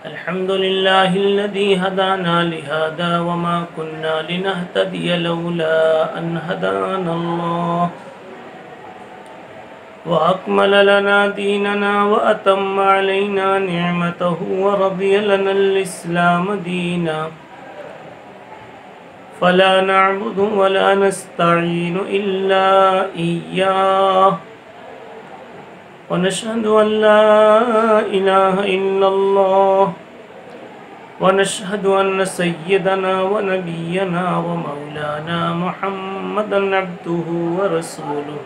अल्हम्दुलिल्लाहिल्लज़ी हदाना लिहादा वमा कुन्ना लिनहतदिय लौला अन हदानल्लाह व अकमल लना दीनना व अतम्मा अलैना निअमतहु व रदिय लनल इस्लाम दीना फला नअबुदु व ला नस्तईनु इल्ला इय्याह व नशहदु अन ला इलाहा इल्लल्लाह व नशहदु अन्न सय्यदना व नबियना व मौलाना मुहम्मदन अब्दुहु व रसूलुहु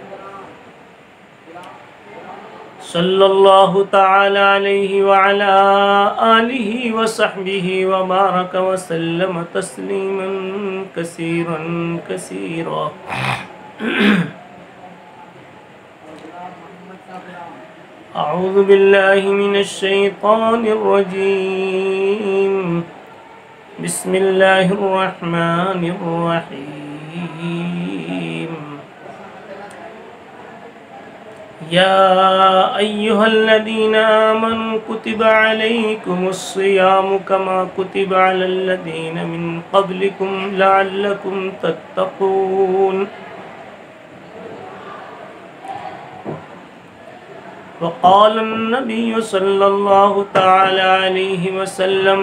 सल्लल्लाहु तआला अलैहि व अला आलिहि व सहबिहि व बारक व सल्लम तस्लीमन कसीरन कसीरा। अऊज़ु बिल्लाहि मिनश शैतानिर रजीम। बिस्मिल्लाहिर रहमानिर रहीम। या अय्युहल्लज़ीना आमनू कुतिबा अलैकुमुस्सियामु कमा कुतिबा अलल्लज़ीना मिन क़ब्लिकुम लअल्लकुम तत्तक़ून। वक़ाल अन्नबिय्यु सल्लल्लाहु तआला अलैहि वसल्लम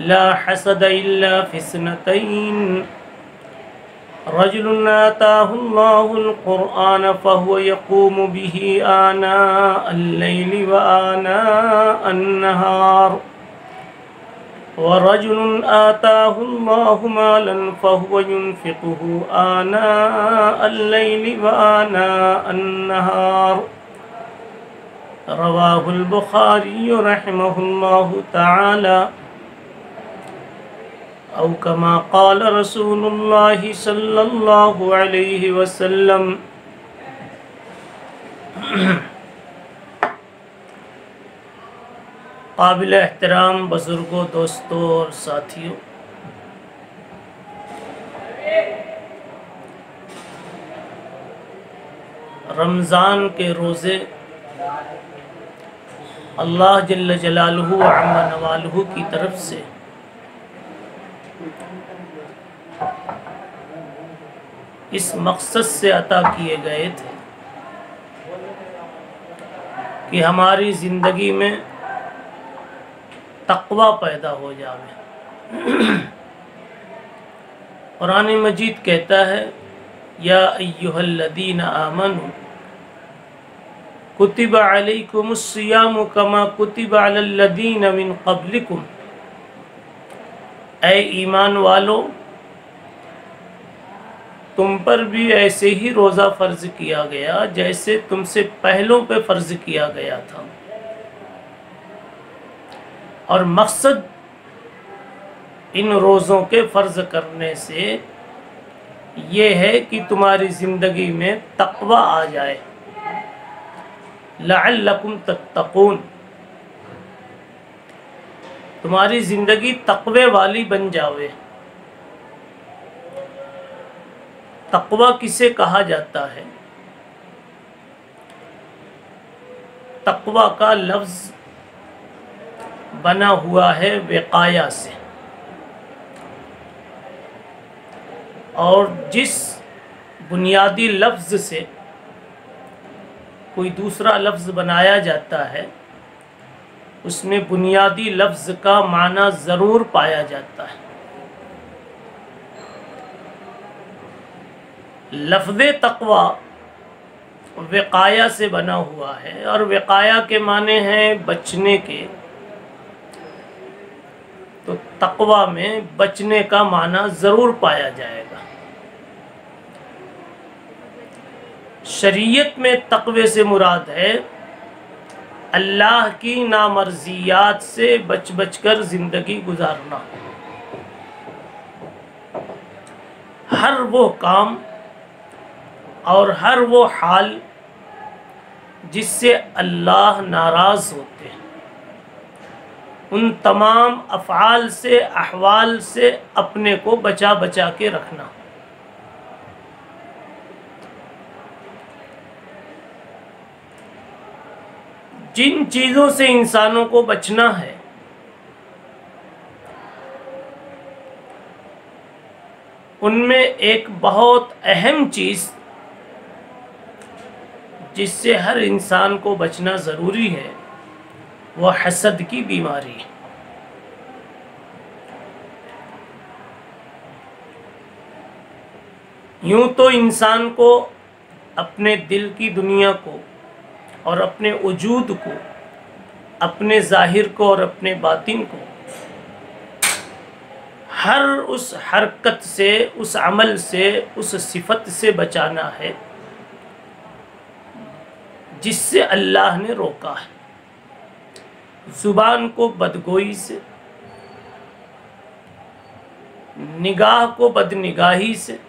ला हसद इल्ला फिस्नतैन रजुलुन आताहुल्लाहुल क़ुरआन फहुव यक़ूमु बिही आनाअल लैलि व आनाअन नहार व रजुलुन आताहुल्लाहु मालन फहुव युनफ़िक़ुहु आनाअल लैलि व आनाअन नहार। रवाहुल बुखारी रहमहुल्लाहु तआला औ कमा क़ाल रसूलुल्लाहि सल्लल्लाहु अलैहि वसल्लम। काबिल एहतराम बुजुर्गों, दोस्तों और साथियों, रमज़ान के रोज़े अल्लाह जल्ल जलालुहु व अम्मा नवालुहु की तरफ से इस मकसद से अता किए गए थे कि हमारी ज़िंदगी में तक़वा पैदा हो जावे। कुरान मजीद कहता है या अय्युहल्लज़ीना आमनू कुतिबा अलैकुमुस्सियामु कमा कुतिबा अलल्लज़ीना मिन क़ब्लिकुम। ऐ ईमान वालो, तुम पर भी ऐसे ही रोज़ा फ़र्ज़ किया गया जैसे तुमसे पहलों पे फ़र्ज़ किया गया था। और मकसद इन रोज़ों के फ़र्ज़ करने से ये है कि तुम्हारी ज़िंदगी में तक़वा आ जाए, लअल्लकुम तत्तक़ून, तुम्हारी ज़िंदगी तक़वे वाली बन जावे। तक़वा किसे कहा जाता है? तक़वा का लफ्ज़ बना हुआ है विक़ाया से, और जिस बुनियादी लफ्ज़ से कोई दूसरा लफ्ज़ बनाया जाता है उसमें बुनियादी लफ्ज़ का माना ज़रूर पाया जाता है। लफ्ज़ तक़वा विक़ाया से बना हुआ है, और विक़ाया के माने हैं बचने के, तो तक़वा में बचने का माना ज़रूर पाया जाएगा। शरीयत में तक़वे से मुराद है अल्लाह की नामर्ज़ियात से बच बच कर ज़िंदगी गुजारना। हर वो काम और हर वो हाल जिससे अल्लाह नाराज़ होते हैं, उन तमाम अफ़आल से, अहवाल से अपने को बचा बचा के रखना। जिन चीज़ों से इंसानों को बचना है उनमें एक बहुत अहम चीज़ जिससे हर इंसान को बचना ज़रूरी है वह हसद की बीमारी है। यूं तो इंसान को अपने दिल की दुनिया को और अपने वजूद को, अपने ज़ाहिर को और अपने बातिन को हर उस हरकत से, उस अमल से, उस सिफत से बचाना है जिससे अल्लाह ने रोका है। ज़ुबान को बदगोई से, निगाह को बदनिगाही से,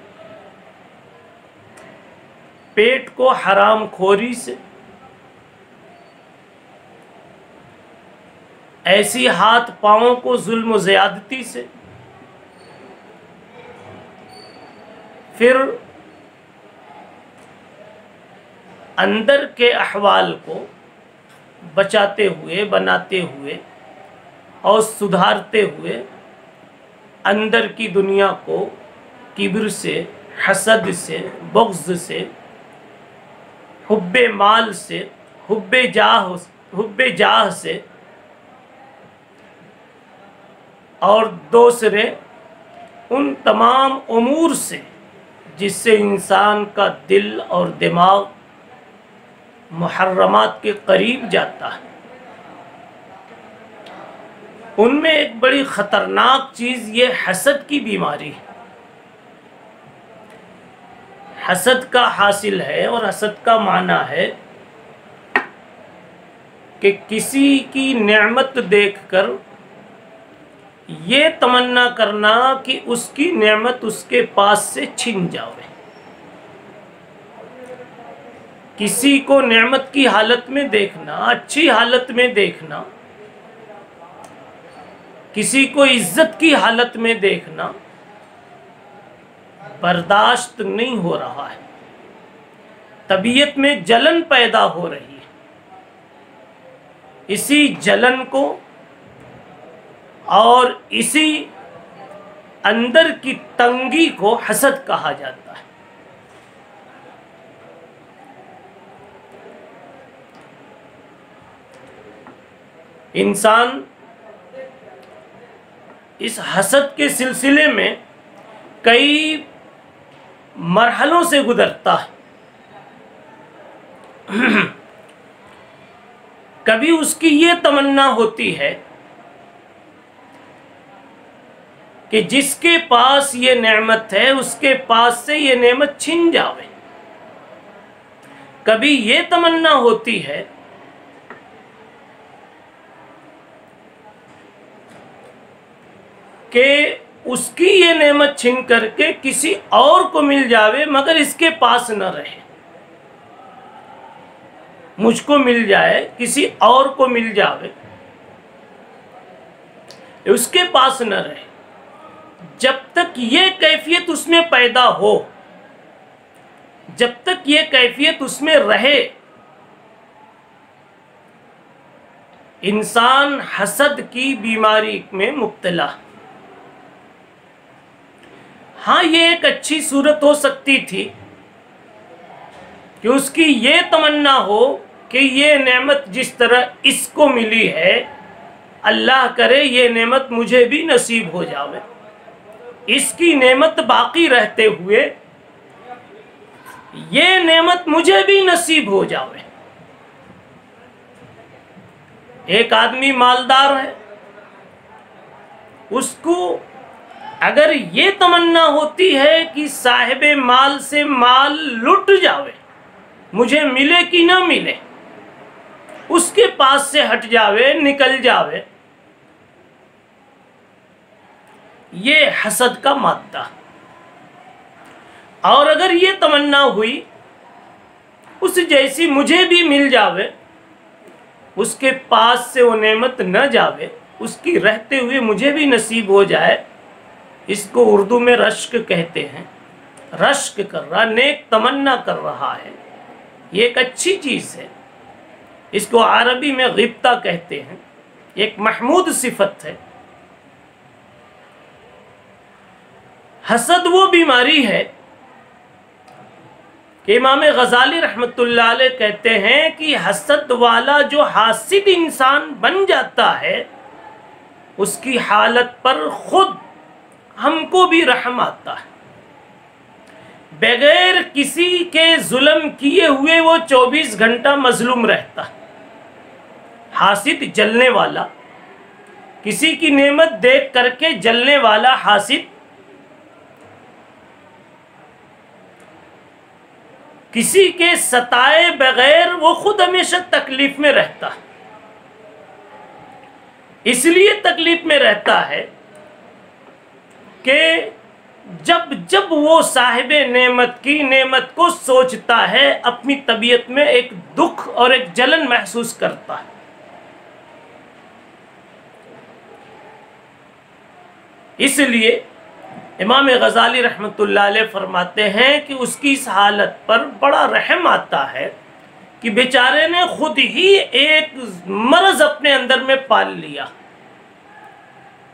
पेट को हराम खोरी से, ऐसी हाथ पाँवों को जुल्म ज़्यादती से, फिर अंदर के अहवाल को बचाते हुए, बनाते हुए और सुधारते हुए अंदर की दुनिया को किब्र से, हसद से, बुग़्ज़ से, हुब्बे माल से, हुब्बे जाह से और दूसरे उन तमाम उमूर से जिससे इंसान का दिल और दिमाग मुहर्रमात के करीब जाता है, उनमें एक बड़ी ख़तरनाक चीज़ ये हसद की बीमारी है। हसद का हासिल है और हसद का माना है कि किसी की नेमत देखकर ये तमन्ना करना कि उसकी नेमत उसके पास से छिन जावे। किसी को नेमत की हालत में देखना, अच्छी हालत में देखना, किसी को इज्जत की हालत में देखना बर्दाश्त नहीं हो रहा है। तबीयत में जलन पैदा हो रही है। इसी जलन को और इसी अंदर की तंगी को हसद कहा जाता है। इंसान इस हसद के सिलसिले में कई मरहलों से गुजरता है। कभी उसकी ये तमन्ना होती है कि जिसके पास ये नेमत है उसके पास से ये नेमत छिन जावे। कभी ये तमन्ना होती है कि उसकी ये नेमत छिन करके किसी और को मिल जावे मगर इसके पास न रहे। मुझको मिल जाए, किसी और को मिल जावे, उसके पास न रहे। जब तक ये कैफियत उसमें पैदा हो, जब तक ये कैफियत उसमें रहे, इंसान हसद की बीमारी में मुब्तला। हाँ, ये एक अच्छी सूरत हो सकती थी कि उसकी ये तमन्ना हो कि ये नेमत जिस तरह इसको मिली है, अल्लाह करे ये नेमत मुझे भी नसीब हो जावे। इसकी नेमत बाकी रहते हुए ये नेमत मुझे भी नसीब हो जावे। एक आदमी मालदार है, उसको अगर ये तमन्ना होती है कि साहिबे माल से माल लुट जावे, मुझे मिले कि ना मिले, उसके पास से हट जावे, निकल जावे, ये हसद का मादा। और अगर ये तमन्ना हुई उस जैसी मुझे भी मिल जावे, उसके पास से वो नेमत न जावे, उसकी रहते हुए मुझे भी नसीब हो जाए, इसको उर्दू में रश्क कहते हैं। रश्क कर रहा, नेक तमन्ना कर रहा है, ये एक अच्छी चीज़ है। इसको अरबी में गिब्ता कहते हैं, एक महमूद सिफत है। हसद वो बीमारी है कि इमाम गजाली रहमतुल्लाह अलैह कहते हैं कि हसद वाला जो हासिद इंसान बन जाता है उसकी हालत पर खुद हमको भी रहम आता है। बगैर किसी के जुल्म किए हुए वो 24 घंटा मजलूम रहता है। हासिद जलने वाला, किसी की नेमत देख करके जलने वाला हासिद किसी के सताए बगैर वो खुद हमेशा तकलीफ में रहता है। इसलिए तकलीफ में रहता है कि जब जब वो साहिबे नेमत की नेमत को सोचता है अपनी तबीयत में एक दुख और एक जलन महसूस करता है। इसलिए इमाम गजाली रहमतुल्लाह अलैह फरमाते हैं कि उसकी इस हालत पर बड़ा रहम आता है कि बेचारे ने खुद ही एक मर्ज अपने अंदर में पाल लिया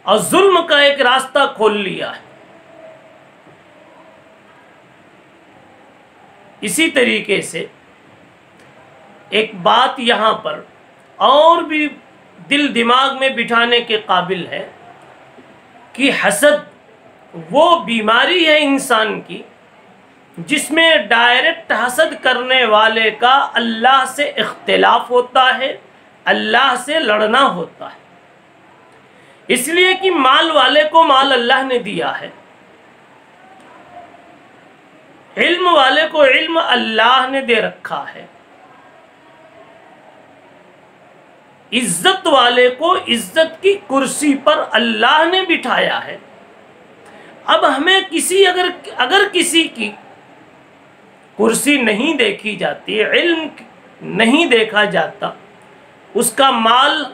और जुल्म का एक रास्ता खोल लिया है। इसी तरीके से एक बात यहाँ पर और भी दिल दिमाग में बिठाने के काबिल है कि हसद वो बीमारी है इंसान की जिसमें डायरेक्ट हसद करने वाले का अल्लाह से इख्तिलाफ होता है, अल्लाह से लड़ना होता है। इसलिए कि माल वाले को माल अल्लाह ने दिया है, इल्म वाले को इल्म अल्लाह ने दे रखा है, इज्जत वाले को इज्जत की कुर्सी पर अल्लाह ने बिठाया है। अब हमें किसी अगर किसी की कुर्सी नहीं देखी जाती, इल्म नहीं देखा जाता, उसका माल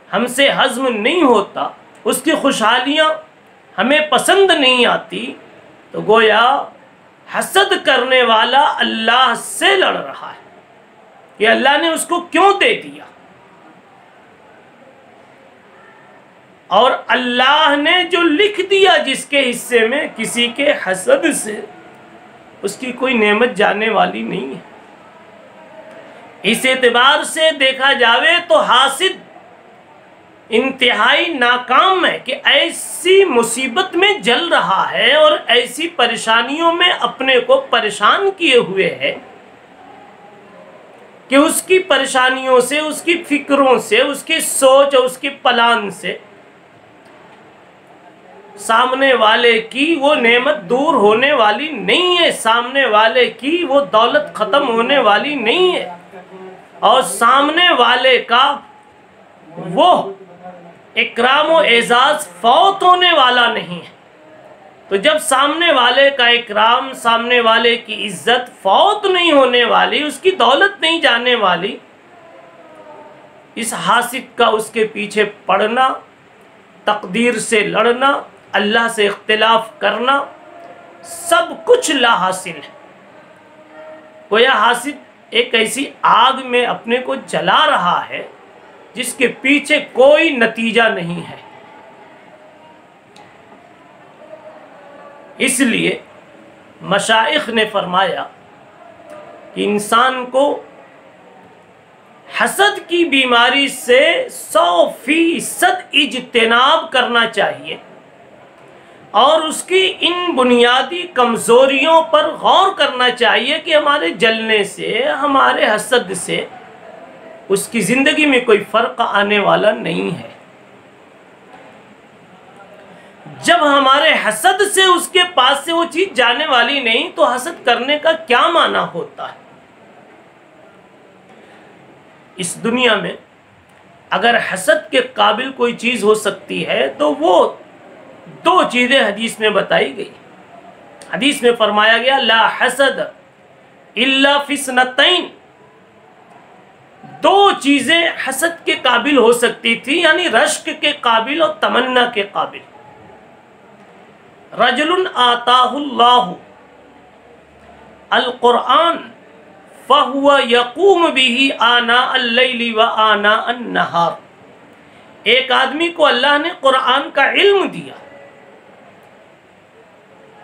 हमसे हज़म नहीं होता, उसकी खुशहालियाँ हमें पसंद नहीं आती, तो गोया हसद करने वाला अल्लाह से लड़ रहा है कि अल्लाह ने उसको क्यों दे दिया। और अल्लाह ने जो लिख दिया जिसके हिस्से में, किसी के हसद से उसकी कोई नेमत जाने वाली नहीं है। इस एतबार से देखा जावे तो हासिद इंतहाई नाकाम है कि ऐसी मुसीबत में जल रहा है और ऐसी परेशानियों में अपने को परेशान किए हुए है कि उसकी परेशानियों से, उसकी फिक्रों से, उसकी सोच और उसकी प्लान से सामने वाले की वो नेमत दूर होने वाली नहीं है, सामने वाले की वो दौलत ख़त्म होने वाली नहीं है, और सामने वाले का वो इकराम व एजाज़ फौत होने वाला नहीं है। तो जब सामने वाले का इकराम, सामने वाले की इज्जत फौत नहीं होने वाली, उसकी दौलत नहीं जाने वाली, इस हासिद का उसके पीछे पड़ना, तकदीर से लड़ना, अल्लाह से इख्तिलाफ करना, सब कुछ ला हासिल है। गोया हासिद एक ऐसी आग में अपने को जला रहा है जिसके पीछे कोई नतीजा नहीं है। इसलिए मशाइख ने फरमाया कि इंसान को हसद की बीमारी से 100% इज्तिनाब करना चाहिए और उसकी इन बुनियादी कमज़ोरियों पर गौर करना चाहिए कि हमारे जलने से, हमारे हसद से उसकी ज़िंदगी में कोई फ़र्क आने वाला नहीं है। जब हमारे हसद से उसके पास से वो चीज़ जाने वाली नहीं, तो हसद करने का क्या माना होता है। इस दुनिया में अगर हसद के काबिल कोई चीज़ हो सकती है तो वो दो चीज़ें हदीस में बताई गई। हदीस में फरमाया गया ला हसद इल्ला फिस्नतैन, दो चीज़ें हसद के काबिल हो सकती थी, यानी रश्क के काबिल और तमन्ना के काबिल। रजुलन आताहुल्लाहु अल कुरान फहुवा यकूम बिही आना अल-लैली व आना अन-नहार। एक आदमी को अल्लाह ने कुरान का इल्म दिया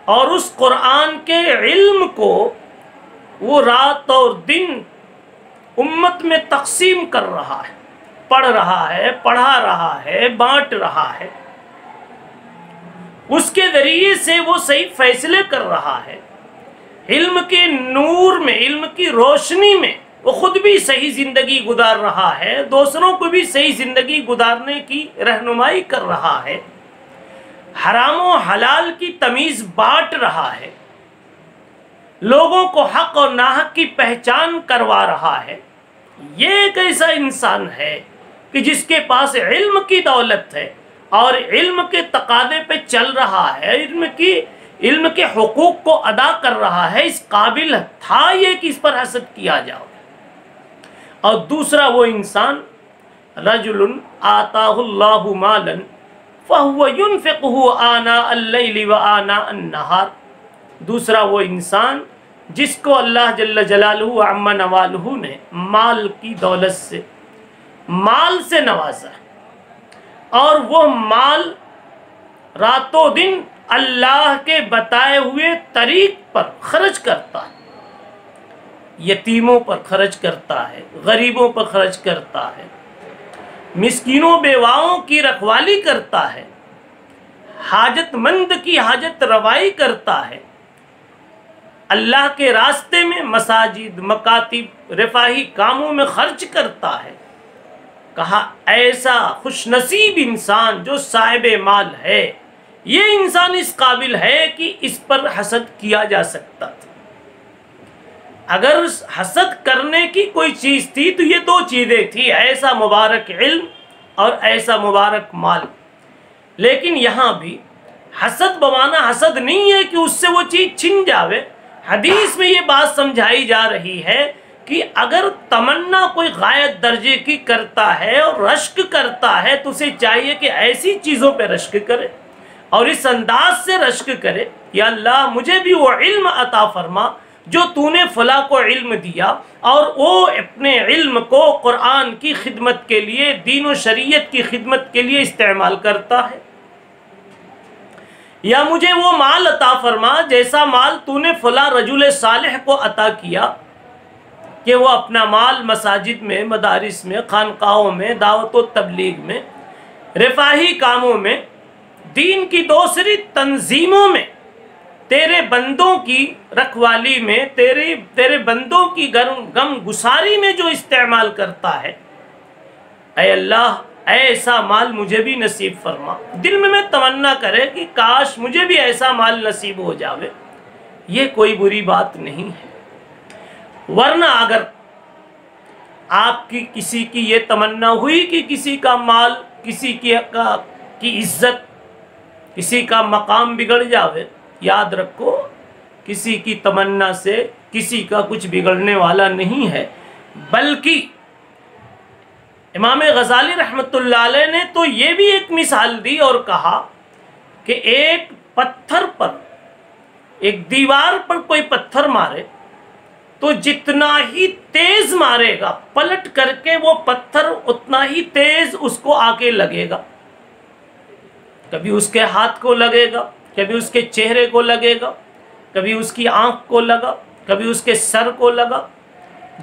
और उस कुरान के इल्म को वो रात और दिन उम्मत में तकसीम कर रहा है, पढ़ रहा है, पढ़ा रहा है, बांट रहा है। उसके जरिए से वो सही फैसले कर रहा है। इल्म के नूर में, इल्म की रोशनी में वो खुद भी सही जिंदगी गुजार रहा है, दूसरों को भी सही जिंदगी गुजारने की रहनुमाई कर रहा है, हराम और हलाल की तमीज बांट रहा है, लोगों को हक और नाहक की पहचान करवा रहा है। ये एक ऐसा इंसान है कि जिसके पास इल्म की दौलत है और इल्म के तकादे पे चल रहा है, इल्म के हुकूक को अदा कर रहा है। इस काबिल था ये कि इस पर हसद किया जाओ। और दूसरा वो इंसान रजुलुन आताहुल्लाहु मालन फहुवा युनफिकुहु आना अल-लैली व आना अन-नहार। दूसरा वो इंसान जिसको अल्लाह जल्ल जलालुहु अम्मा नवालुहु ने माल की दौलत से, माल से नवाजा और वो माल रातों दिन अल्लाह के बताए हुए तरीक पर खर्च करता है। यतीमों पर खर्च करता है, गरीबों पर खर्च करता है, मिस्कीनों बेवाओं की रखवाली करता है, हाजतमंद की हाजत रवाई करता है, अल्लाह के रास्ते में मसाजिद, मकातिब, रिफाही कामों में खर्च करता है। कहा ऐसा खुशनसीब इंसान जो साहिब माल है, ये इंसान इस काबिल है कि इस पर हसद किया जा सकता था। अगर हसद करने की कोई चीज़ थी तो ये दो चीज़ें थी, ऐसा मुबारक इल्म और ऐसा मुबारक माल। लेकिन यहाँ भी हसद बमाना हसद नहीं है कि उससे वो चीज़ छिन जावे। हदीस में ये बात समझाई जा रही है कि अगर तमन्ना कोई गायत दर्जे की करता है और रश्क करता है तो उसे चाहिए कि ऐसी चीज़ों पे रश्क करे और इस अंदाज से रश्क करे, या अल्लाह मुझे भी वो इल्म अता फरमा जो तूने फला को इल्म दिया और वो अपने इल्म को कुरान की खिदमत के लिए, दीन और शरीयत की खिदमत के लिए इस्तेमाल करता है। या मुझे वो माल अता फरमा जैसा माल तूने फला रजुल सालेह को अता किया कि वो अपना माल मसाजिद में, मदारिस में, खानकाहों में, दावत व तबलीग में, रिफाही कामों में, दीन की दूसरी तंजीमों में, तेरे बंदों की रखवाली में, तेरे बंदों की गम गुसारी में जो इस्तेमाल करता है। ऐ अल्लाह ऐसा माल मुझे भी नसीब फरमा। दिल में मैं तमन्ना करे कि काश मुझे भी ऐसा माल नसीब हो जावे। ये कोई बुरी बात नहीं है। वरना अगर आपकी किसी की ये तमन्ना हुई कि किसी का माल, किसी की इज्जत, किसी का मकाम बिगड़ जावे, याद रखो किसी की तमन्ना से किसी का कुछ बिगड़ने वाला नहीं है। बल्कि इमाम गज़ाली रहमतुल्लाह अलैह ने तो ये भी एक मिसाल दी और कहा कि एक पत्थर पर, एक दीवार पर कोई पत्थर मारे तो जितना ही तेज मारेगा पलट करके वो पत्थर उतना ही तेज उसको आके लगेगा। कभी उसके हाथ को लगेगा, कभी उसके चेहरे को लगेगा, कभी उसकी आंख को लगा, कभी उसके सर को लगा।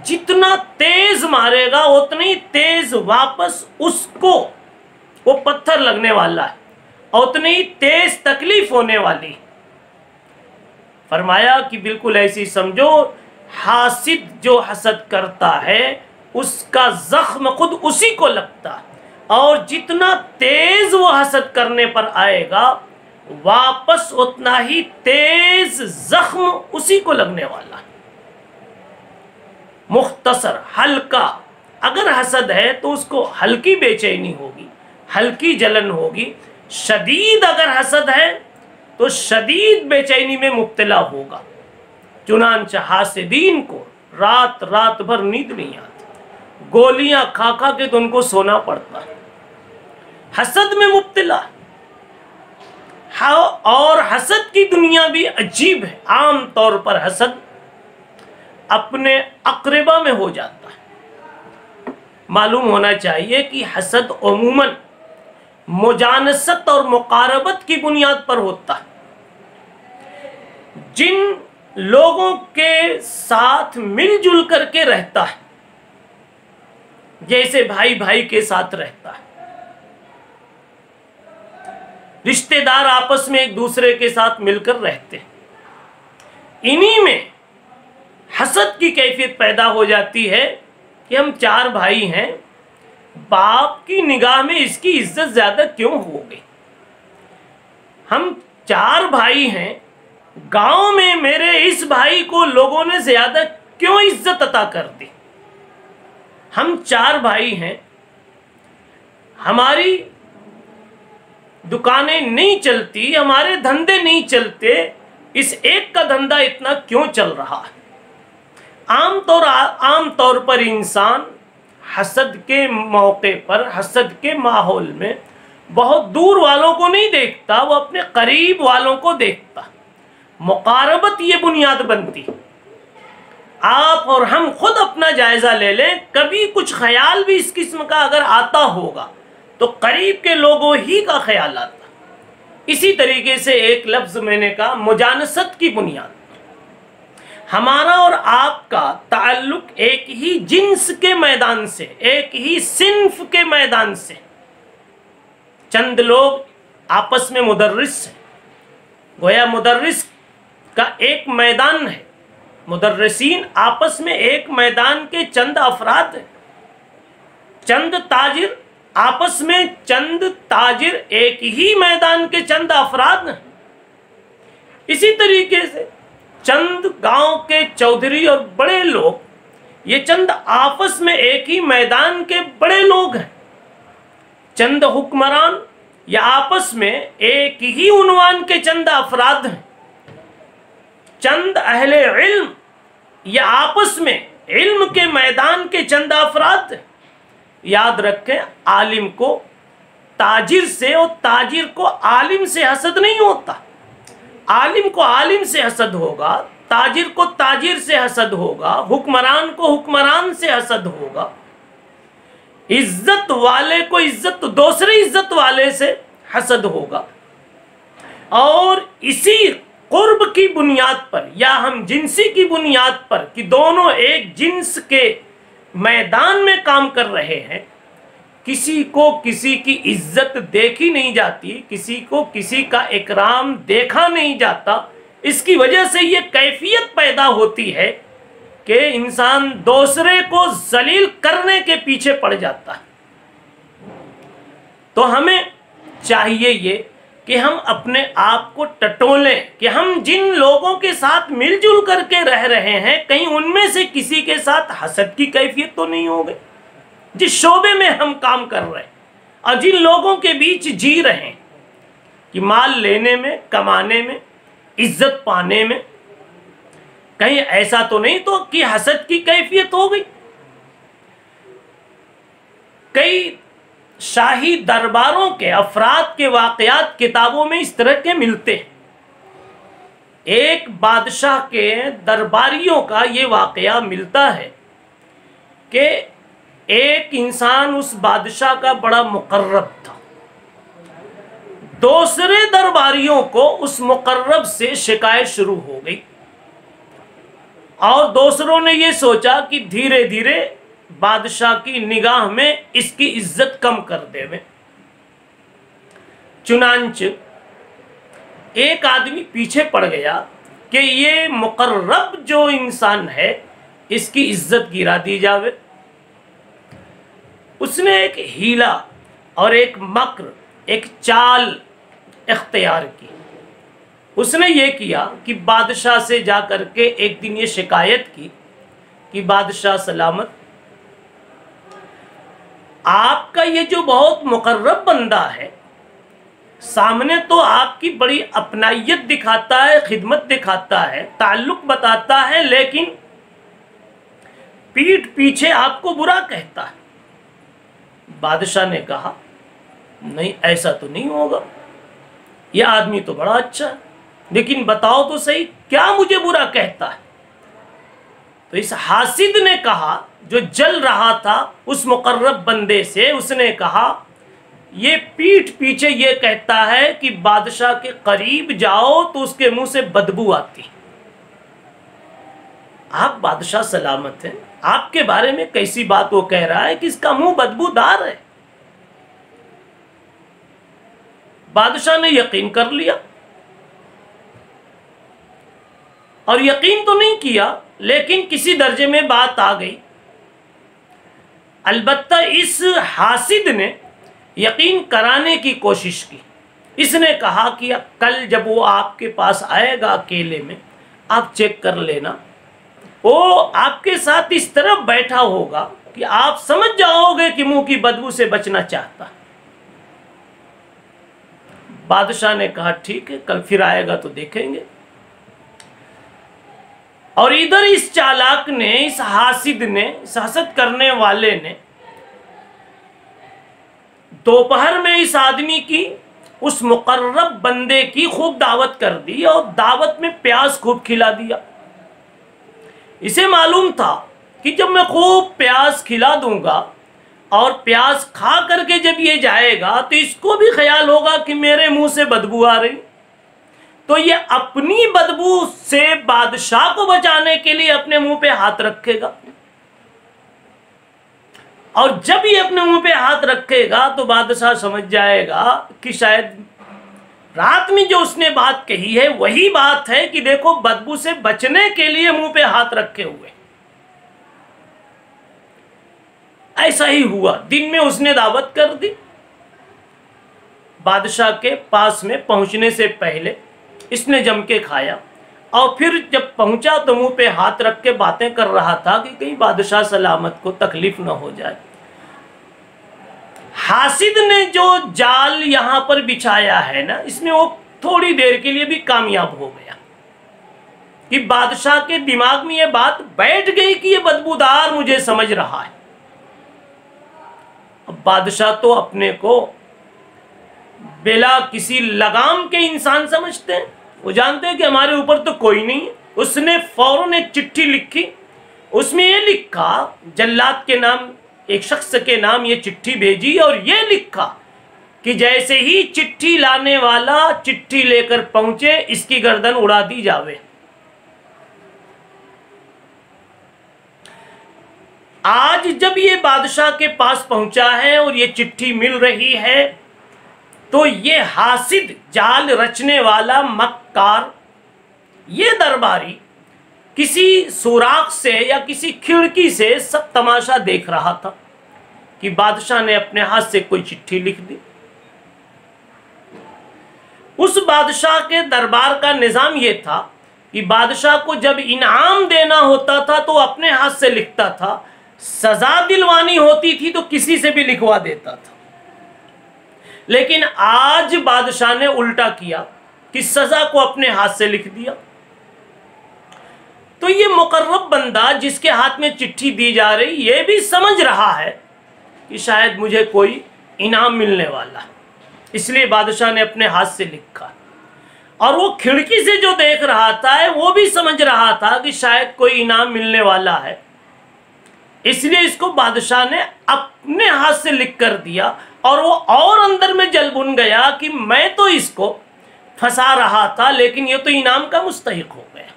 जितना तेज मारेगा उतनी तेज वापस उसको वो पत्थर लगने वाला है और उतनी ही तेज तकलीफ होने वाली। फरमाया कि बिल्कुल ऐसी समझो, हासिद जो हसद करता है उसका जख्म खुद उसी को लगता है और जितना तेज वो हसद करने पर आएगा वापस उतना ही तेज जख्म उसी को लगने वाला है। मुख्तसर, हल्का अगर हसद है तो उसको हल्की बेचैनी होगी, हल्की जलन होगी। शदीद अगर हसद है तो शदीद बेचैनी में मुब्तला होगा। चुनांचे हासिदीन को रात रात भर नींद नहीं आती, गोलियां खा खा के तो उनको सोना पड़ता है, हसद में मुब्तला। और हसद की दुनिया भी अजीब है। आम तौर पर हसद अपने अक़रबा में हो जाता है। मालूम होना चाहिए कि हसद अमूमन मुजानसत और मुकारबत की बुनियाद पर होता है। जिन लोगों के साथ मिलजुल करके रहता है, जैसे भाई भाई के साथ रहता है, रिश्तेदार आपस में एक दूसरे के साथ मिलकर रहते हैं, इन्हीं में हसद की कैफियत पैदा हो जाती है कि हम 4 भाई हैं, बाप की निगाह में इसकी इज्जत ज्यादा क्यों हो गई। हम 4 भाई हैं, गांव में मेरे इस भाई को लोगों ने ज्यादा क्यों इज्जत अता कर दी। हम 4 भाई हैं, हमारी दुकानें नहीं चलती, हमारे धंधे नहीं चलते, इस एक का धंधा इतना क्यों चल रहा है। आम तौर पर इंसान हसद के मौके पर, हसद के माहौल में बहुत दूर वालों को नहीं देखता, वो अपने करीब वालों को देखता। मुकारबत ये बुनियाद बनती। आप और हम खुद अपना जायजा ले लें, कभी कुछ ख्याल भी इस किस्म का अगर आता होगा तो करीब के लोगों ही का ख्याल आता। इसी तरीके से एक लफ्ज मैंने कहा, मुजानसत की बुनियाद। हमारा और आपका ताल्लुक एक ही जिन्स के मैदान से, एक ही सिन्फ के मैदान से। चंद लोग आपस में मुदर्रिस हैं, गोया मुदर्रिस का एक मैदान है, मुदर्रिसीन आपस में एक मैदान के चंद अफराद हैं। चंद ताजिर आपस में, चंद ताजिर एक ही मैदान के चंद अफराद हैं। इसी तरीके से चंद गांव के चौधरी और बड़े लोग, ये चंद आपस में एक ही मैदान के बड़े लोग हैं। चंद हुक्मरान या आपस में एक ही उन्वान के चंद अफराद हैं। चंद अहले इल्म या आपस में इल्म के मैदान के चंद अफराद हैं। याद रखें, आलिम को ताजिर से और ताजिर को आलिम से हसद नहीं होता। आलिम को आलिम से हसद होगा, ताजिर को ताजिर से हसद होगा, हुक्मरान को हुक्मरान से हसद होगा, इज्जत वाले को इज्जत दूसरे इज्जत वाले से हसद होगा। और इसी कुर्ब की बुनियाद पर या हम जिनसी की बुनियाद पर कि दोनों एक जिन्स के मैदान में काम कर रहे हैं, किसी को किसी की इज्जत देखी नहीं जाती, किसी को किसी का इकराम देखा नहीं जाता। इसकी वजह से ये कैफियत पैदा होती है कि इंसान दूसरे को जलील करने के पीछे पड़ जाता है। तो हमें चाहिए ये कि हम अपने आप को टटोलें कि हम जिन लोगों के साथ मिलजुल करके रह रहे हैं, कहीं उनमें से किसी के साथ हसद की कैफियत तो नहीं हो गई। जिस शोबे में हम काम कर रहे हैं और जिन लोगों के बीच जी रहे हैं कि माल लेने में, कमाने में, इज्जत पाने में, कहीं ऐसा तो नहीं तो कि हसद की कैफियत हो गई। कई शाही दरबारों के अफराद के वाकयात किताबों में इस तरह के मिलते हैं। एक बादशाह के दरबारियों का ये वाकया मिलता है कि एक इंसान उस बादशाह का बड़ा मुकर्रब था। दूसरे दरबारियों को उस मुकर्रब से शिकायत शुरू हो गई और दूसरों ने ये सोचा कि धीरे धीरे बादशाह की निगाह में इसकी इज्जत कम कर देवे। चुनांच एक आदमी पीछे पड़ गया कि ये मुकर्रब जो इंसान है इसकी इज्जत गिरा दी जावे। उसने एक हीला और एक मक्र, एक चाल इख्तियार की। उसने ये किया कि बादशाह से जाकर के एक दिन ये शिकायत की कि बादशाह सलामत, आपका ये जो बहुत मुकर्रब बंदा है, सामने तो आपकी बड़ी अपनाइयत दिखाता है, खिदमत दिखाता है, ताल्लुक बताता है, लेकिन पीठ पीछे आपको बुरा कहता है। बादशाह ने कहा, नहीं ऐसा तो नहीं होगा, यह आदमी तो बड़ा अच्छा है, लेकिन बताओ तो सही क्या मुझे बुरा कहता है। तो इस हासिद ने कहा, जो जल रहा था उस मुकर्रब बंदे से, उसने कहा ये पीठ पीछे ये कहता है कि बादशाह के करीब जाओ तो उसके मुंह से बदबू आती। आप बादशाह सलामत हैं, आपके बारे में कैसी बात वो कह रहा है कि इसका मुंह बदबूदार है। बादशाह ने यकीन कर लिया, और यकीन तो नहीं किया लेकिन किसी दर्जे में बात आ गई। अलबत्ता इस हासिद ने यकीन कराने की कोशिश की। इसने कहा कि कल जब वो आपके पास आएगा अकेले में, आप चेक कर लेना, वो आपके साथ इस तरह बैठा होगा कि आप समझ जाओगे कि मुंह की बदबू से बचना चाहता। बादशाह ने कहा ठीक है, कल फिर आएगा तो देखेंगे। और इधर इस चालाक ने, इस हासिद ने, इस हसद करने वाले ने दोपहर में इस आदमी की, उस मुकर्रब बंदे की खूब दावत कर दी और दावत में प्याज खूब खिला दिया। इसे मालूम था कि जब मैं खूब प्याज खिला दूंगा और प्याज खा करके जब ये जाएगा तो इसको भी ख्याल होगा कि मेरे मुंह से बदबू आ रही, तो ये अपनी बदबू से बादशाह को बचाने के लिए अपने मुंह पे हाथ रखेगा। और जब ये अपने मुंह पे हाथ रखेगा तो बादशाह समझ जाएगा कि शायद रात में जो उसने बात कही है वही बात है कि देखो बदबू से बचने के लिए मुंह पे हाथ रखे हुए। ऐसा ही हुआ, दिन में उसने दावत कर दी। बादशाह के पास में पहुंचने से पहले इसने जम के खाया, और फिर जब पहुंचा तो मुंह पे हाथ रख के बातें कर रहा था कि कहीं बादशाह सलामत को तकलीफ न हो जाए। हासिद ने जो जाल यहां पर बिछाया है ना, इसमें वो थोड़ी देर के लिए भी कामयाब हो गया कि बादशाह के दिमाग में ये बात बैठ गई कि ये बदबूदार मुझे समझ रहा है। अब बादशाह तो अपने को बिला किसी लगाम के इंसान समझते हैं, वो जानते हैं कि हमारे ऊपर तो कोई नहीं है। उसने फौरन एक चिट्ठी लिखी, उसमें ये लिखा, जल्लाद के नाम, एक शख्स के नाम ये चिट्ठी भेजी और ये लिखा कि जैसे ही चिट्ठी लाने वाला चिट्ठी लेकर पहुंचे इसकी गर्दन उड़ा दी जावे। आज जब ये बादशाह के पास पहुंचा है और ये चिट्ठी मिल रही है तो ये हासिद, जाल रचने वाला मक्कार, ये दरबारी किसी सुराख से या किसी खिड़की से सब तमाशा देख रहा था कि बादशाह ने अपने हाथ से कोई चिट्ठी लिख दी। उस बादशाह के दरबार का निजाम यह था कि बादशाह को जब इनाम देना होता था तो अपने हाथ से लिखता था, सजा दिलवानी होती थी तो किसी से भी लिखवा देता था। लेकिन आज बादशाह ने उल्टा किया कि सजा को अपने हाथ से लिख दिया। तो ये मुकर्रब बंदा जिसके हाथ में चिट्ठी दी जा रही, ये भी समझ रहा है कि शायद मुझे कोई इनाम मिलने वाला, इसलिए बादशाह ने अपने हाथ से लिखा। और वो खिड़की से जो देख रहा था वो भी समझ रहा था कि शायद कोई इनाम मिलने वाला है, इसलिए इसको बादशाह ने अपने हाथ से लिख कर दिया। और वो और अंदर में जल भुन गया कि मैं तो इसको फंसा रहा था लेकिन ये तो इनाम का मुस्तहिक हो गया।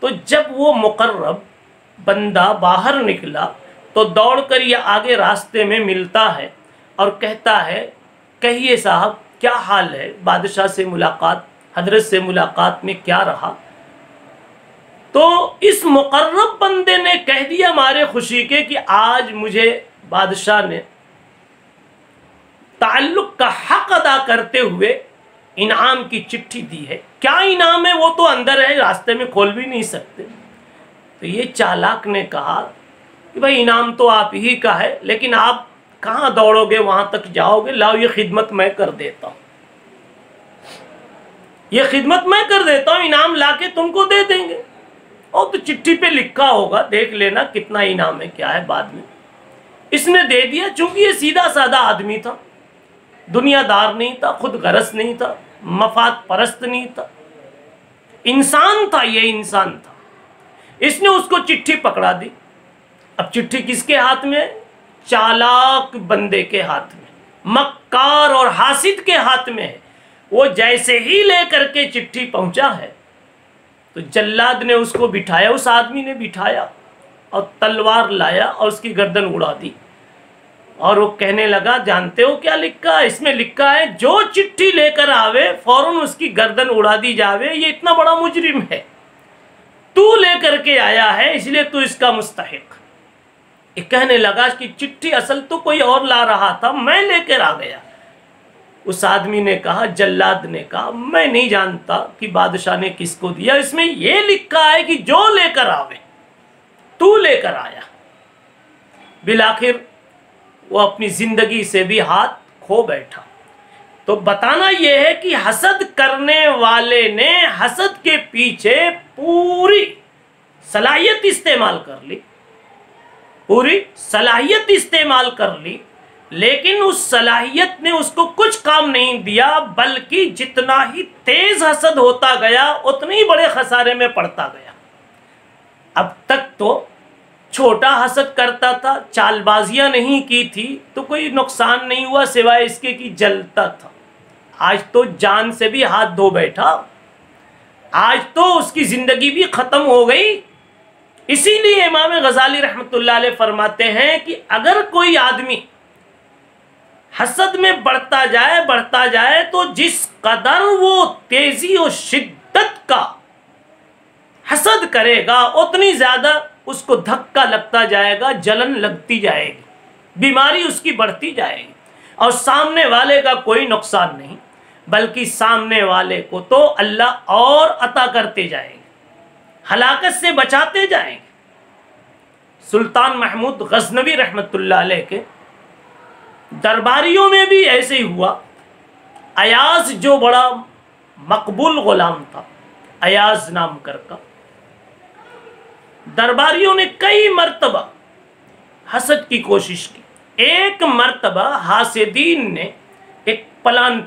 तो जब वो मुकर्रब बंदा बाहर निकला तो दौड़कर ये आगे रास्ते में मिलता है और कहता है, कहिए साहब क्या हाल है, बादशाह से मुलाकात, हजरत से मुलाकात में क्या रहा। तो इस मुकर्रब बंदे ने कह दिया मारे खुशी के कि आज मुझे बादशाह ने ताल्लुक का हक अदा करते हुए इनाम की चिट्ठी दी है। क्या इनाम है वो तो अंदर है, रास्ते में खोल भी नहीं सकते। तो ये चालाक ने कहा कि भाई इनाम तो आप ही का है, लेकिन आप कहाँ दौड़ोगे, वहां तक जाओगे, लाओ ये खिदमत मैं कर देता हूँ, ये खिदमत मैं कर देता हूँ, इनाम लाके तुमको दे देंगे। और तो चिट्ठी पे लिखा होगा, देख लेना कितना इनाम है क्या है बाद में। इसने दे दिया। चूंकि ये सीधा साधा आदमी था, दुनियादार नहीं था, खुद गरज नहीं था, मफाद परस्त नहीं था, इंसान था, ये इंसान था। इसने उसको चिट्ठी पकड़ा दी। अब चिट्ठी किसके हाथ में? चालाक बंदे के हाथ में, मक्कार और हासिद के हाथ में है। वो जैसे ही लेकर के चिट्ठी पहुंचा है तो जल्लाद ने उसको बिठाया, उस आदमी ने बिठाया और तलवार लाया और उसकी गर्दन उड़ा दी। और वो कहने लगा, जानते हो क्या लिखा है? इसमें लिखा है जो चिट्ठी लेकर आवे फौरन उसकी गर्दन उड़ा दी जावे। ये इतना बड़ा मुजरिम है, तू लेकर के आया है इसलिए तू इसका मुस्तहिक। ये कहने लगा कि चिट्ठी असल तो कोई और ला रहा था, मैं लेकर आ गया। उस आदमी ने कहा, जल्लाद ने कहा, मैं नहीं जानता कि बादशाह ने किसको दिया, इसमें यह लिखा है कि जो लेकर आवे, तू लेकर आया। बिलाखिर वो अपनी जिंदगी से भी हाथ खो बैठा। तो बताना यह है कि हसद करने वाले ने हसद के पीछे पूरी सलाहियत इस्तेमाल कर ली, पूरी सलाहियत इस्तेमाल कर ली, लेकिन उस सलाहियत ने उसको कुछ काम नहीं दिया, बल्कि जितना ही तेज हसद होता गया उतने ही बड़े खसारे में पड़ता गया। अब तक तो छोटा हसद करता था, चालबाजियां नहीं की थी तो कोई नुकसान नहीं हुआ सिवाय इसके कि जलता था। आज तो जान से भी हाथ धो बैठा, आज तो उसकी जिंदगी भी खत्म हो गई। इसीलिए इमाम गजाली रहमतुल्लाह अलैह फरमाते हैं कि अगर कोई आदमी हसद में बढ़ता जाए तो जिस कदर वो तेजी और शिद्दत का हसद करेगा उतनी ज्यादा उसको धक्का लगता जाएगा, जलन लगती जाएगी, बीमारी उसकी बढ़ती जाएगी और सामने वाले का कोई नुकसान नहीं, बल्कि सामने वाले को तो अल्लाह और अता करते जाएंगे, हलाकत से बचाते जाएंगे। सुल्तान महमूद गजनवी रहमतुल्लाह अलैह के दरबारियों में भी ऐसे ही हुआ। अयाज जो बड़ा मकबूल गुलाम था, अयाज नाम का, दरबारियों ने कई मर्तबा हसद की कोशिश की। एक मर्तबा हासिदीन ने एक प्लान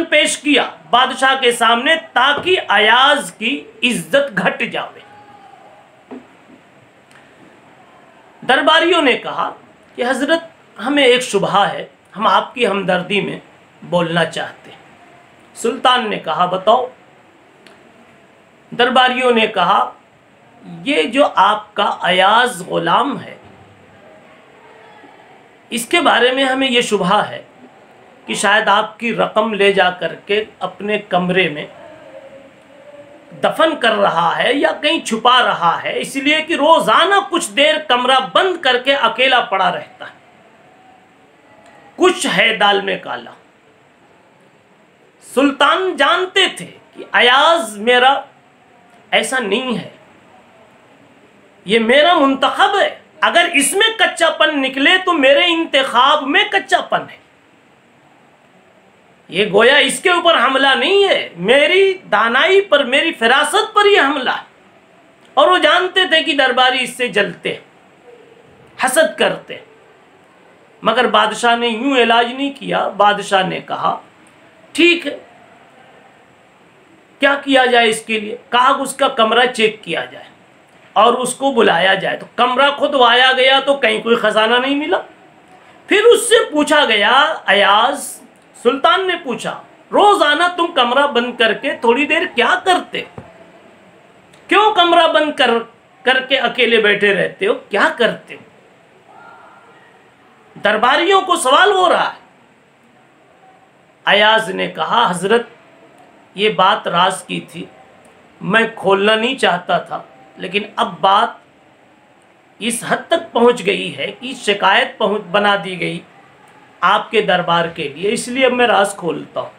पेश किया बादशाह के सामने ताकि अयाज की इज्जत घट जावे। दरबारियों ने कहा कि हजरत हमें एक शुबहा है, हम आपकी हमदर्दी में बोलना चाहते हैं। सुल्तान ने कहा, बताओ। दरबारियों ने कहा, ये जो आपका अयाज गुलाम है इसके बारे में हमें ये शुबहा है कि शायद आपकी रकम ले जा करके अपने कमरे में दफन कर रहा है या कहीं छुपा रहा है, इसलिए कि रोजाना कुछ देर कमरा बंद करके अकेला पड़ा रहता है। कुछ है दाल में काला। सुल्तान जानते थे कि अयाज मेरा ऐसा नहीं है, ये मेरा मुंतखब है, अगर इसमें कच्चापन निकले तो मेरे इंतखाब में कच्चापन है। ये गोया इसके ऊपर हमला नहीं है, मेरी दानाई पर, मेरी फिरासत पर यह हमला है। और वो जानते थे कि दरबारी इससे जलते, हसद करते, मगर बादशाह ने यूं इलाज नहीं किया। बादशाह ने कहा, ठीक है, क्या किया जाए इसके लिए? कहा उसका कमरा चेक किया जाए और उसको बुलाया जाए। तो कमरा खुदवाया गया तो कहीं कोई खजाना नहीं मिला। फिर उससे पूछा गया, अयाज, सुल्तान ने पूछा, रोजाना तुम कमरा बंद करके थोड़ी देर क्या करते? क्यों कमरा बंद करके अकेले बैठे रहते हो, क्या करते हो? दरबारियों को सवाल हो रहा है। अयाज ने कहा, हजरत ये बात राज की थी, मैं खोलना नहीं चाहता था, लेकिन अब बात इस हद तक पहुंच गई है कि शिकायत बना दी गई आपके दरबार के लिए, इसलिए अब मैं राज खोलता हूं।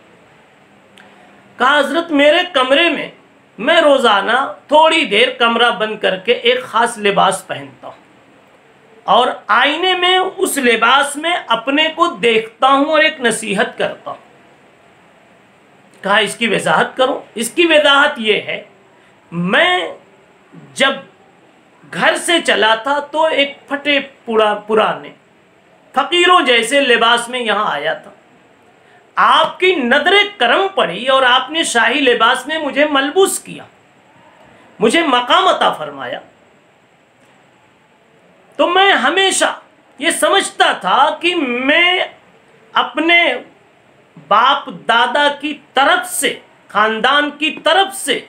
कहा, हजरत मेरे कमरे में मैं रोजाना थोड़ी देर कमरा बंद करके एक खास लिबास पहनता हूं और आईने में उस लिबास में अपने को देखता हूं और एक नसीहत करता हूं। कहा, इसकी वजाहत करो। इसकी वजाहत यह है, मैं जब घर से चला था तो एक फटे पुराने फकीरों जैसे लिबास में यहां आया था, आपकी नजरे करम पड़ी और आपने शाही लिबास में मुझे मलबूस किया। मुझे मकाम अता फरमाया। तो मैं हमेशा ये समझता था कि मैं अपने बाप दादा की तरफ से, खानदान की तरफ से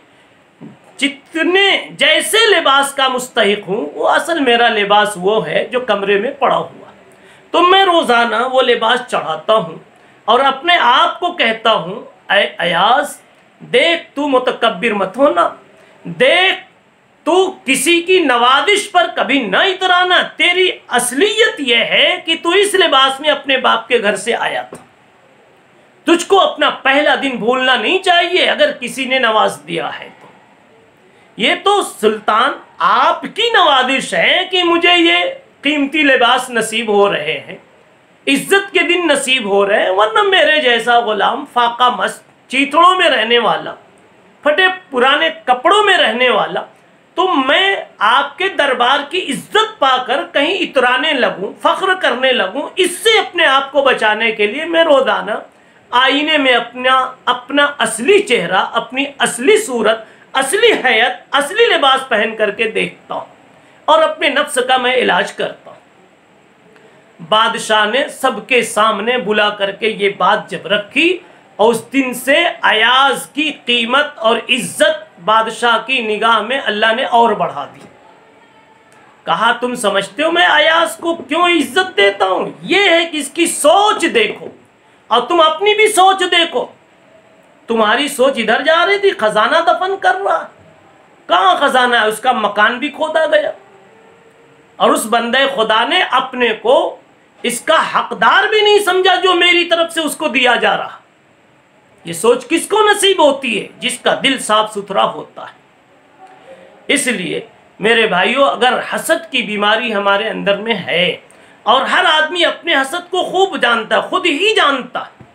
जितने जैसे लिबास का मुस्तहिक हूँ, वो असल मेरा लिबास वो है जो कमरे में पड़ा हुआ है। तो मैं रोज़ाना वो लिबास चढ़ाता हूँ और अपने आप को कहता हूँ, अयाज देख, तू मुतकब्बिर मत होना, देख तू किसी की नवादिश पर कभी न इतराना। तेरी असलियत यह है कि तू इस लिबास में अपने बाप के घर से आया था। तुझको अपना पहला दिन भूलना नहीं चाहिए अगर किसी ने नवाज दिया है तो। ये तो सुल्तान आपकी नवादिश है कि मुझे ये कीमती लिबास नसीब हो रहे हैं, इज्जत के दिन नसीब हो रहे हैं, वरना मेरे जैसा गुलाम फाका मस्त, चीथड़ों में रहने वाला, फटे पुराने कपड़ों में रहने वाला, तो मैं आपके दरबार की इज्जत पाकर कहीं इतराने लगूं, फख्र करने लगूं। इससे अपने आप को बचाने के लिए मैं रोजाना आईने में अपना असली चेहरा, अपनी असली सूरत, असली हैयत, असली लिबास पहन करके देखता हूं और अपने नफ्स का मैं इलाज करता हूं। बादशाह ने सबके सामने बुला करके ये बात जब रखी, और उस दिन से अयाज की कीमत और इज्जत बादशाह की निगाह में अल्लाह ने और बढ़ा दी। कहा, तुम समझते हो मैं अयाज को क्यों इज्जत देता हूं? यह है कि इसकी सोच देखो और तुम अपनी भी सोच देखो। तुम्हारी सोच इधर जा रही थी, खजाना दफन कर रहा। कहां खजाना है? उसका मकान भी खोदा गया और उस बंदे खुदा ने अपने को इसका हकदार भी नहीं समझा जो मेरी तरफ से उसको दिया जा रहा। ये सोच किसको नसीब होती है? जिसका दिल साफ सुथरा होता है। इसलिए मेरे भाइयों, अगर हसद की बीमारी हमारे अंदर में है, और हर आदमी अपने हसद को खूब जानता है, खुद ही जानता है,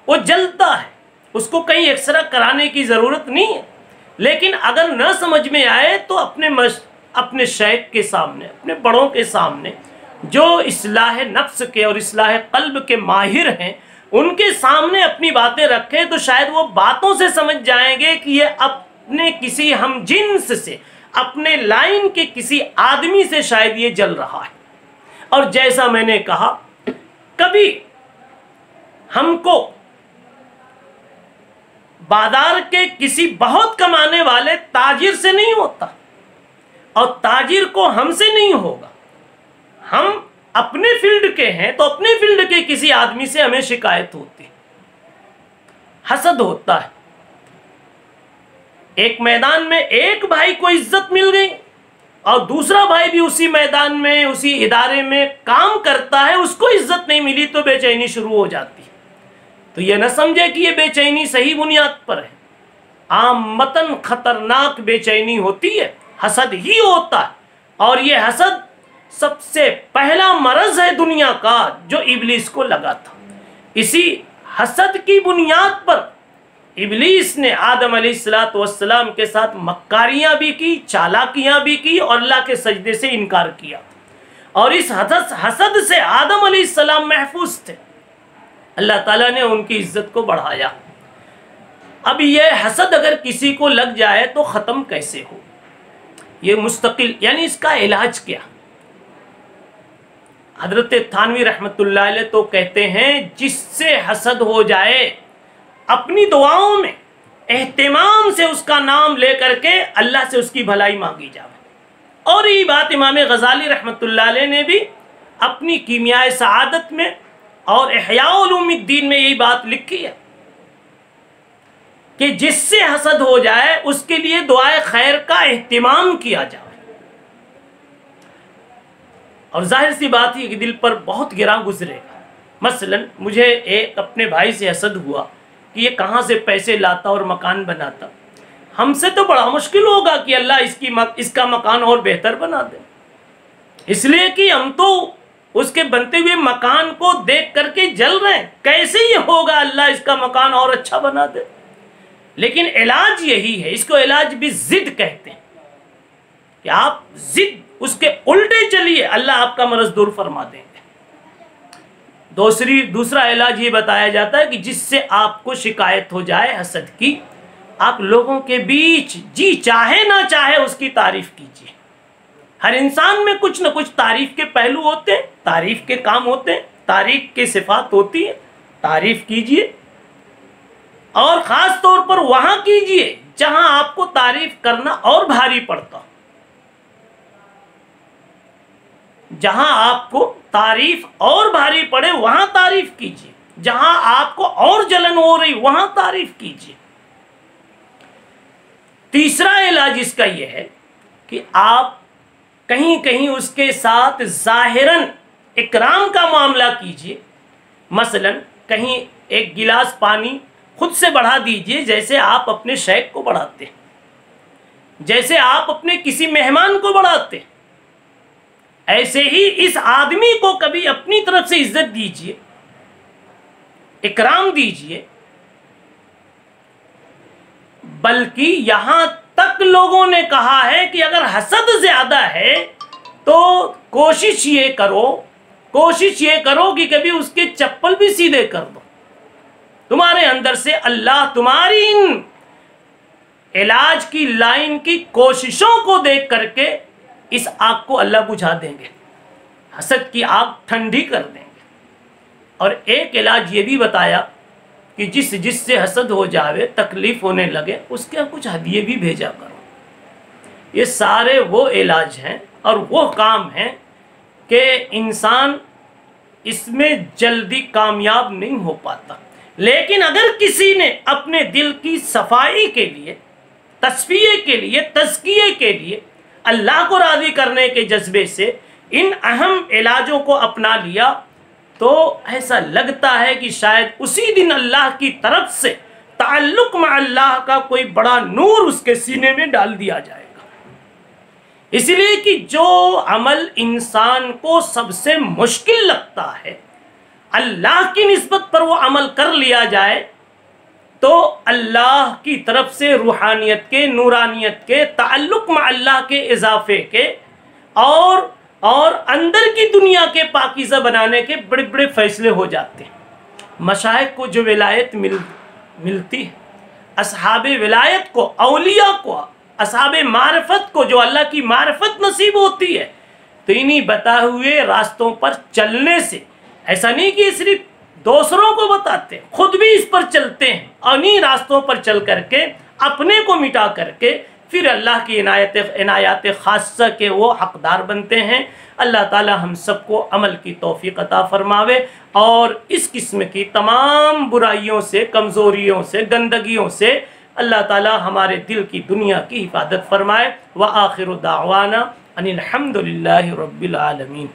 वो जलता है, उसको कहीं एक्सरा कराने की ज़रूरत नहीं है। लेकिन अगर न समझ में आए तो अपने शेख के सामने, अपने बड़ों के सामने, जो इस्लाह नफ्स के और इस्लाह कल्ब के माहिर हैं, उनके सामने अपनी बातें रखें तो शायद वो बातों से समझ जाएंगे कि ये अपने किसी हम जिन्स से, अपने लाइन के किसी आदमी से शायद ये जल रहा है। और जैसा मैंने कहा, कभी हमको बाजार के किसी बहुत कमाने वाले ताजिर से नहीं होता और ताजिर को हमसे नहीं होगा। हम अपने फील्ड के हैं तो अपने फील्ड के किसी आदमी से हमें शिकायत होती है, हसद होता है। एक मैदान में एक भाई को इज्जत मिल गई और दूसरा भाई भी उसी मैदान में, उसी इदारे में काम करता है, उसको इज्जत नहीं मिली तो बेचैनी शुरू हो जाती है। तो ये न समझे कि ये बेचैनी सही बुनियाद पर है। आमतन खतरनाक बेचैनी होती है, हसद ही होता है। और ये हसद सबसे पहला मरज है दुनिया का जो इब्लीस को लगा था। इसी हसद की बुनियाद पर इब्लीस ने आदम अलैहिस्सलाम के साथ मक्कारियां भी की, चालाकियां भी की और अल्लाह के सजदे से इनकार किया। और इस हसद से आदम अलैहिस्सलाम महफूज थे। अल्लाह ताला ने उनकी इज्जत को बढ़ाया। अब यह हसद अगर किसी को लग जाए तो ख़त्म कैसे हो? ये मुस्तकिल, यानी इसका इलाज क्या? हजरत थानवी रहमतुल्लाह अलैह तो कहते हैं, जिससे हसद हो जाए अपनी दुआओं में एहतिमाम से उसका नाम लेकर के अल्लाह से उसकी भलाई मांगी जाए। और ये बात इमाम गजाली रहमतुल्लाह अलैह ने भी अपनी कीमियाए सआदत में और इहया उलूमुद्दीन में यही बात लिखी है कि जिससे हसद हो जाए उसके लिए दुआए खैर का एहतिमाम किया जाए। और जाहिर सी बात है कि दिल पर बहुत गिरा गुजरेगा। मसलन मुझे एक अपने भाई से हसद हुआ कि ये कहाँ से पैसे लाता और मकान बनाता। हमसे तो बड़ा मुश्किल होगा कि अल्लाह इसका मकान और बेहतर बना दे, इसलिए कि हम तो उसके बनते हुए मकान को देख करके जल रहे हैं। कैसे ये होगा अल्लाह इसका मकान और अच्छा बना दे? लेकिन इलाज यही है, इसको इलाज भी जिद कहते हैं कि आप जिद उसके उल्टे चलिए, अल्लाह आपका मरज दूर फरमा देंगे। दूसरा इलाज ये बताया जाता है कि जिससे आपको शिकायत हो जाए हसद की, आप लोगों के बीच जी चाहे ना चाहे उसकी तारीफ कीजिए। हर इंसान में कुछ न कुछ तारीफ के पहलू होते हैं, तारीफ के काम होते हैं, तारीफ की सिफात होती है। तारीफ कीजिए और ख़ास तौर पर वहाँ कीजिए जहां आपको तारीफ करना और भारी पड़ता। जहां आपको तारीफ और भारी पड़े वहां तारीफ कीजिए, जहां आपको और जलन हो रही वहां तारीफ कीजिए। तीसरा इलाज इसका यह है कि आप कहीं कहीं उसके साथ जाहिरन इकराम का मामला कीजिए। मसलन कहीं एक गिलास पानी खुद से बढ़ा दीजिए, जैसे आप अपने शेख को बढ़ाते, जैसे आप अपने किसी मेहमान को बढ़ाते। ऐसे ही इस आदमी को कभी अपनी तरफ से इज्जत दीजिए, इकराम दीजिए। बल्कि यहां तक लोगों ने कहा है कि अगर हसद ज्यादा है तो कोशिश ये करो कि कभी उसके चप्पल भी सीधे कर दो। तुम्हारे अंदर से अल्लाह तुम्हारी इन इलाज की लाइन की कोशिशों को देख करके इस आग को अल्लाह बुझा देंगे, हसद की आग ठंडी कर देंगे। और एक इलाज ये भी बताया कि जिससे हसद हो जावे, तकलीफ होने लगे, उसके कुछ हदिये भी भेजा करो। ये सारे वो इलाज हैं और वो काम हैं कि इंसान इसमें जल्दी कामयाब नहीं हो पाता। लेकिन अगर किसी ने अपने दिल की सफाई के लिए, तस्फिये के लिए, तज़किये के लिए, अल्लाह को राज़ी करने के जज्बे से इन अहम इलाजों को अपना लिया तो ऐसा लगता है कि शायद उसी दिन अल्लाह की तरफ से ताल्लुक़ में अल्लाह का कोई बड़ा नूर उसके सीने में डाल दिया जाएगा। इसलिए कि जो अमल इंसान को सबसे मुश्किल लगता है, अल्लाह की निस्बत पर वो अमल कर लिया जाए तो अल्लाह की तरफ से रूहानियत के, नूरानियत के, ताल्लुक़ में अल्लाह के इजाफे के और अंदर की दुनिया के पाकीज़ा बनाने के बड़े बड़े फैसले हो जाते हैं। मशाइख को जो विलायत मिलती है, असहाबे विलायत को, औलिया को, असहाबे मारफत को जो अल्लाह की मारफत नसीब होती है, तो इन्हीं बताए हुए रास्तों पर चलने से, ऐसा नहीं कि सिर्फ दूसरों को बताते, खुद भी इस पर चलते हैं और इन्हीं रास्तों पर चल करके अपने को मिटा करके फिर अल्लाह की इनायत खासा के वो हकदार बनते हैं। अल्लाह ताला हम सबको अमल की तौफीक अता फरमावे और इस किस्म की तमाम बुराइयों से, कमज़ोरियों से, गंदगियों से अल्लाह ताला हमारे दिल की दुनिया की हिफाजत फरमाए। व आखिरु दावाना अनिल हम्दुलिल्लाहि रब्बिल आलमीन।